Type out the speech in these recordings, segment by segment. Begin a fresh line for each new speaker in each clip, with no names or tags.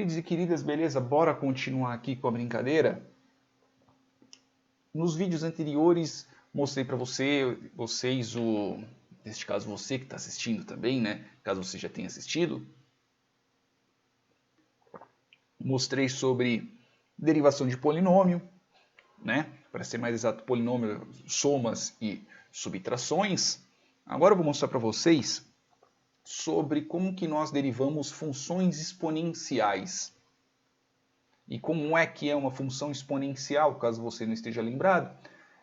queridos e queridas, beleza? Bora continuar aqui com a brincadeira? Nos vídeos anteriores mostrei para vocês, neste caso você que está assistindo também, né? Caso você já tenha assistido. Mostrei sobre derivação de polinômio, né? Para ser mais exato, polinômio, somas e subtrações. Agora eu vou mostrar para vocês sobre como que nós derivamos funções exponenciais. E como é que é uma função exponencial, caso você não esteja lembrado?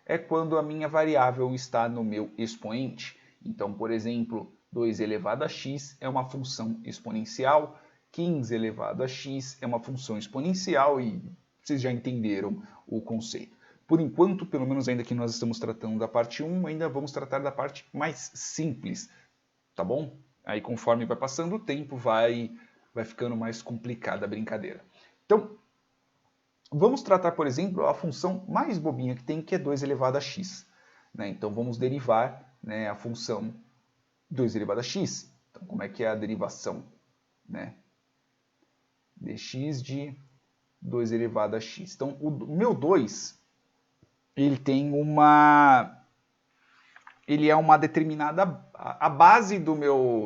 É quando a minha variável está no meu expoente. Então, por exemplo, 2 elevado a x é uma função exponencial, 15 elevado a x é uma função exponencial e vocês já entenderam o conceito. Por enquanto, pelo menos ainda que nós estamos tratando da parte 1, ainda vamos tratar da parte mais simples, tá bom? Aí conforme vai passando o tempo, vai ficando mais complicada a brincadeira. Então, vamos tratar, por exemplo, a função mais bobinha que tem, que é 2 elevado a x. Né? Então, vamos derivar, né, a função 2 elevado a x. Então, como é que é a derivação? Né? Dx de 2 elevado a x. Então, o meu 2, ele tem ele é uma determinada... A base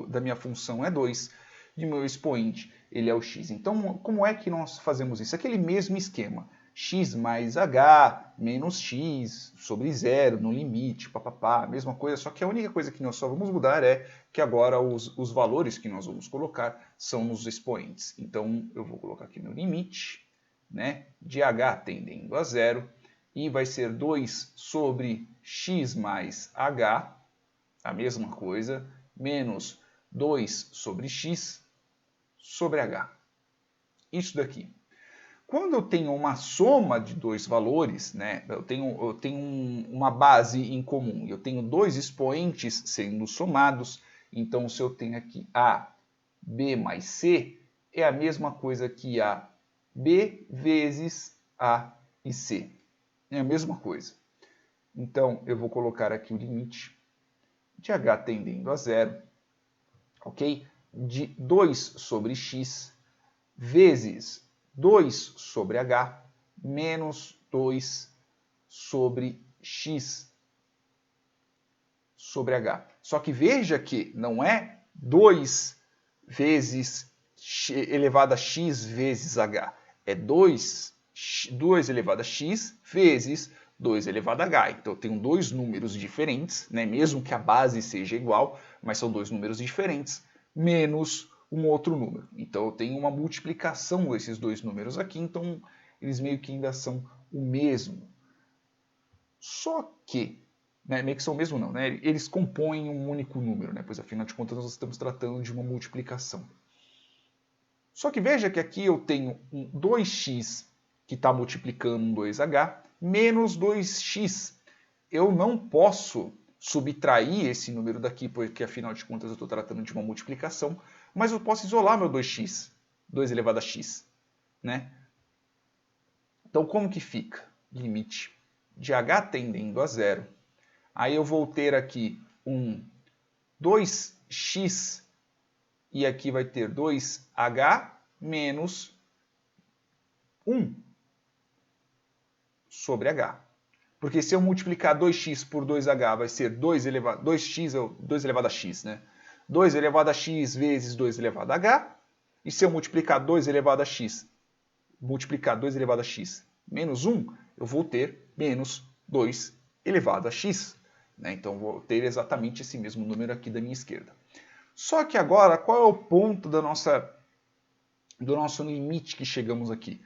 da minha função é 2, e o meu expoente ele é o x. Então, como é que nós fazemos isso? Aquele mesmo esquema. X mais h menos x sobre 0 no limite, papapá, mesma coisa, só que a única coisa que nós só vamos mudar é que agora os valores que nós vamos colocar são nos expoentes. Então, eu vou colocar aqui meu limite, né, de h tendendo a 0, e vai ser 2 sobre x mais h, a mesma coisa, menos 2 sobre x sobre h. Isso daqui. Quando eu tenho uma soma de dois valores, né, eu tenho uma base em comum, eu tenho dois expoentes sendo somados, então se eu tenho aqui A, B mais C, é a mesma coisa que A, B vezes A e C. É a mesma coisa. Então, eu vou colocar aqui o limite de h tendendo a 0, ok? De 2 sobre x vezes 2 sobre h menos 2 sobre x sobre h. Só que veja que não é 2 vezes elevado a x vezes h. É 2 elevado a x vezes 2 elevado a h. Então eu tenho dois números diferentes, né? Mesmo que a base seja igual, mas são dois números diferentes, menos um outro número. Então eu tenho uma multiplicação desses dois números aqui, então eles meio que ainda são o mesmo. Só que, né, meio que são o mesmo não, né? Eles compõem um único número, né? Pois afinal de contas nós estamos tratando de uma multiplicação. Só que veja que aqui eu tenho um 2x que está multiplicando um 2h, menos 2x. Eu não posso subtrair esse número daqui, porque afinal de contas eu estou tratando de uma multiplicação, mas eu posso isolar meu 2x, 2 elevado a x. Né? Então como que fica? Limite de h tendendo a 0. Aí eu vou ter aqui um 2x e aqui vai ter 2h menos 1 sobre h. Porque se eu multiplicar 2x por 2h vai ser 2x é 2 elevado a x, né? 2 elevado a x vezes 2 elevado a h. E se eu multiplicar 2 elevado a x, multiplicar 2 elevado a x menos 1, eu vou ter menos 2 elevado a x. Né? Então, vou ter exatamente esse mesmo número aqui da minha esquerda. Só que agora, qual é o ponto do nosso limite que chegamos aqui?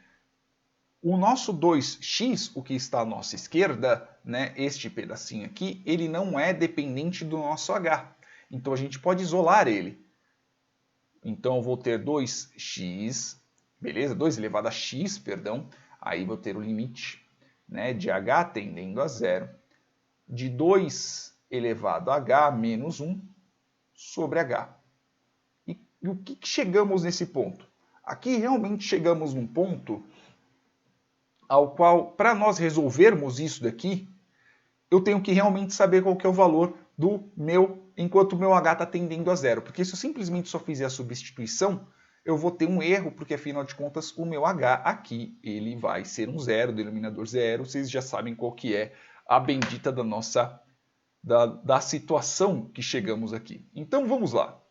O nosso 2x, o que está à nossa esquerda, né, este pedacinho aqui, ele não é dependente do nosso h. Então, a gente pode isolar ele. Então, eu vou ter 2x, beleza? 2 elevado a x, perdão. Aí, vou ter o limite, né, de h tendendo a 0, de 2 elevado a h menos 1 sobre h. E o que chegamos nesse ponto? Aqui, realmente, chegamos num ponto ao qual, para nós resolvermos isso daqui, eu tenho que realmente saber qual que é o valor do meu, enquanto o meu h está tendendo a 0. Porque se eu simplesmente só fizer a substituição, eu vou ter um erro, porque afinal de contas o meu h aqui ele vai ser um zero, denominador zero. Vocês já sabem qual que é a bendita da nossa da situação que chegamos aqui. Então vamos lá.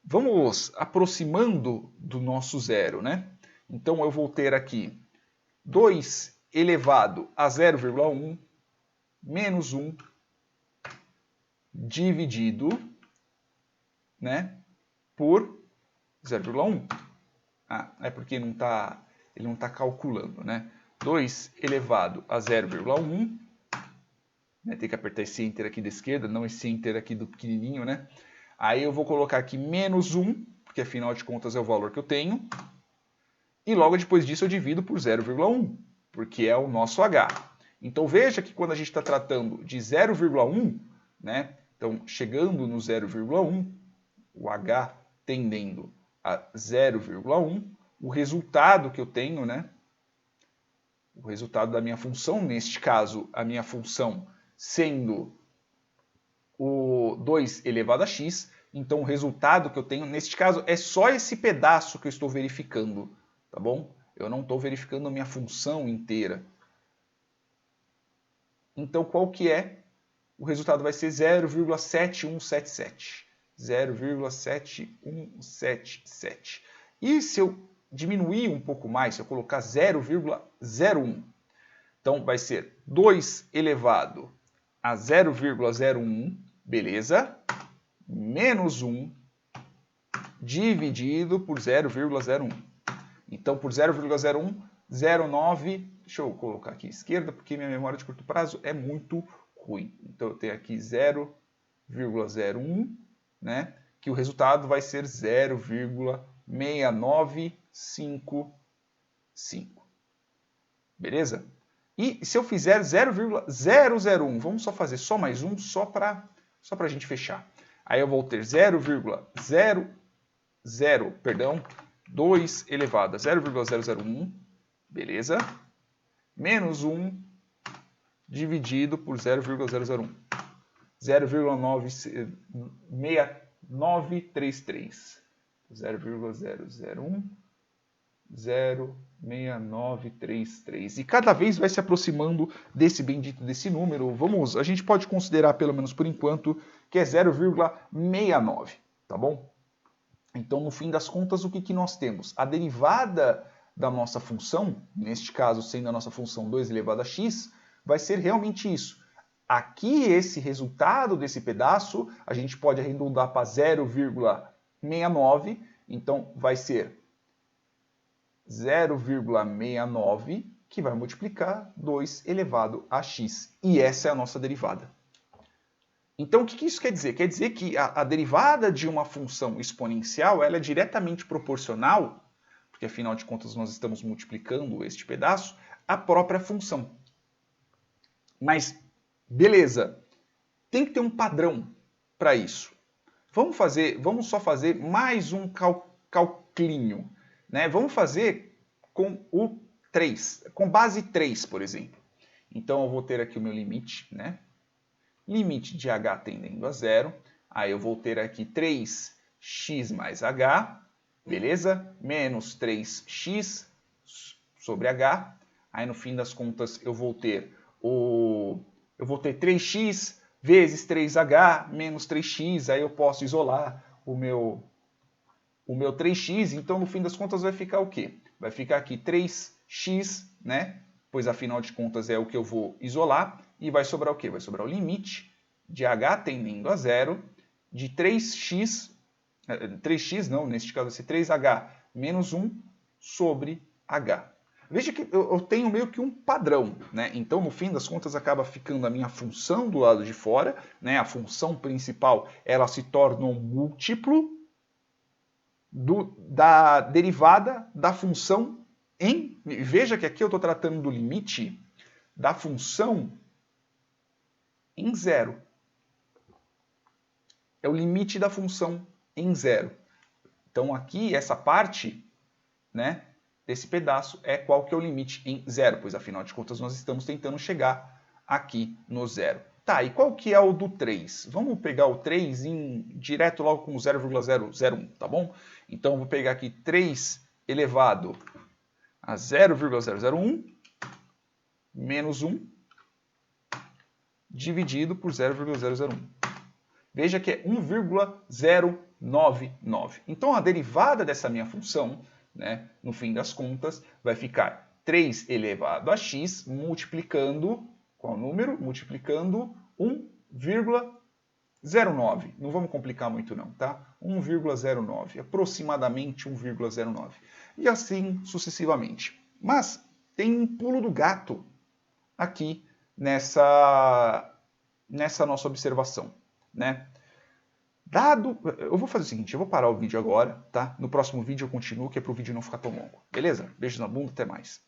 Vamos aproximando do nosso zero, né? Então eu vou ter aqui 2 elevado a 0,1 menos 1 dividido, né, por 0,1. Ah, é porque ele não tá calculando, né? 2 elevado a 0,1, né, tem que apertar esse Enter aqui da esquerda, não esse Enter aqui do pequenininho, né? Aí eu vou colocar aqui menos 1, porque afinal de contas é o valor que eu tenho. E logo depois disso eu divido por 0,1, porque é o nosso h. Então veja que quando a gente está tratando de 0,1, né? Então chegando no 0,1, o h tendendo a 0,1, o resultado que eu tenho, né? O resultado da minha função, neste caso, a minha função sendo o 2 elevado a x, então o resultado que eu tenho, neste caso, é só esse pedaço que eu estou verificando, tá bom? Eu não estou verificando a minha função inteira. Então, qual que é? O resultado vai ser 0,7177. 0,7177. E se eu diminuir um pouco mais, se eu colocar 0,01, então vai ser 2 elevado a 0,01, beleza? Menos 1 dividido por 0,01. Então, por 0,01, 0,9... Deixa eu colocar aqui à esquerda, porque minha memória de curto prazo é muito ruim. Então, eu tenho aqui 0,01, né? Que o resultado vai ser 0,6955. Beleza? E se eu fizer 0,001, vamos só fazer só mais um, só para a gente fechar. Aí eu vou ter 2 elevado a 0,001, beleza? Menos 1 dividido por 0,001. 0,6933. 0,001. 0,6933. E cada vez vai se aproximando desse bendito desse número. A gente pode considerar, pelo menos por enquanto, que é 0,69, tá bom? Então, no fim das contas, o que nós temos? A derivada da nossa função, neste caso sendo a nossa função 2 elevado a x, vai ser realmente isso. Aqui, esse resultado desse pedaço, a gente pode arredondar para 0,69, então vai ser 0,69, que vai multiplicar 2 elevado a x. E essa é a nossa derivada. Então, o que isso quer dizer? Quer dizer que a derivada de uma função exponencial ela é diretamente proporcional, porque afinal de contas nós estamos multiplicando este pedaço, à própria função. Mas, beleza, tem que ter um padrão para isso. Vamos só fazer mais um calclinho. Né? Vamos fazer com o 3, com base 3, por exemplo. Então, eu vou ter aqui o meu limite, né? Limite de h tendendo a zero. Aí eu vou ter aqui 3x mais h, beleza? Menos 3x sobre h. Aí, no fim das contas, eu vou ter 3x vezes 3h menos 3x. Aí eu posso isolar o meu 3x, então no fim das contas vai ficar o quê? Vai ficar aqui 3x, né? Pois afinal de contas é o que eu vou isolar, e vai sobrar o quê? Vai sobrar o limite de h tendendo a zero de 3x não, neste caso vai ser 3h menos 1 sobre h. Veja que eu tenho meio que um padrão, né? Então no fim das contas acaba ficando a minha função do lado de fora, né? A função principal ela se torna um múltiplo da derivada da função em... Veja que aqui eu estou tratando do limite da função em zero. É o limite da função em zero. Então aqui, essa parte, né, desse pedaço é qual que é o limite em zero, pois afinal de contas nós estamos tentando chegar aqui no zero. Tá, e qual que é o do 3? Vamos pegar o 3 direto logo com 0,001, tá bom? Então, eu vou pegar aqui 3 elevado a 0,001 menos 1 dividido por 0,001. Veja que é 1,099. Então, a derivada dessa minha função, né, no fim das contas, vai ficar 3 elevado a x multiplicando, qual número? Multiplicando 1,09. Não vamos complicar muito não, tá? 1,09, aproximadamente 1,09. E assim sucessivamente. Mas tem um pulo do gato aqui nessa nossa observação, né? Eu vou fazer o seguinte, eu vou parar o vídeo agora, tá? No próximo vídeo eu continuo, que é para o vídeo não ficar tão longo. Beleza? Beijo na bunda, até mais.